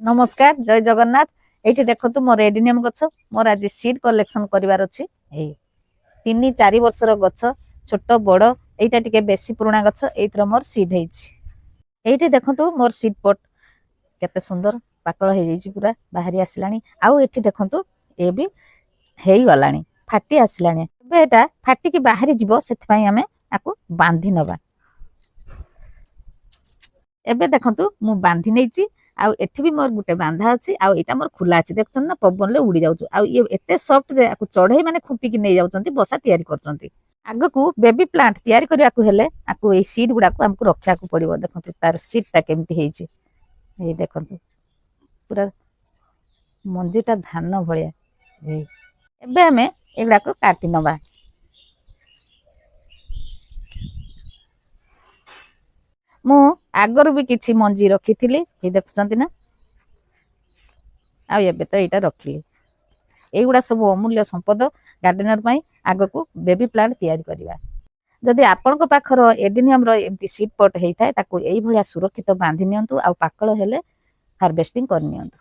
नमस्कार जय जगन्नाथ। ये देखो मोर एडिनियम गछ मोर आज सीड कलेक्शन करार अच्छी 3-4 वर्षर गछ छोट बड़ यहाँ टे बेसी पुराणा गछ ये मोर सीड ये देखो मोर सीड पट केते सुंदर पाकल हो पूरा बाहरी आसला आउ ये देखो ये भी हो गला फाटी आसला फाटिकी बाहरी जीव से आम आपको बांधि नवा एबे देखो मु बांधि नहीं आउ एठी भी मोर गुटे बांधा अच्छी आउ एटा मोर खुला अच्छी देख ना पवन ले उड़ी जाऊँ आउ ये एते सॉफ्ट जे आकु चढ़ई माने खुंपिकी नहीं जाउछंती बसा तैयारी करछंती आगो को बेबी प्लांट तैयारी करिया को हेले आकु ए सीड गुडा को हमकु रखिया को पड़िबो देखंतु तार सीड ता केमती हेछि ए देखंतु पूरा मंजीटा धान भलिया एबे हमें एगुडा को काटी नबा मु आगर भी किछि मंजी रखी ये देखुंत ना आ तो यहाँ रखिली युवा सब अमूल्य संपद गार्डेनर आग को बेबी प्लांट तैयारी करवा जदि आपण पाखर एडिनियम एमती सीड पट होता है यही सुरक्षित बांधि नियंतु आ पाकल हेले हार्वेस्टिंग कर नियंतु।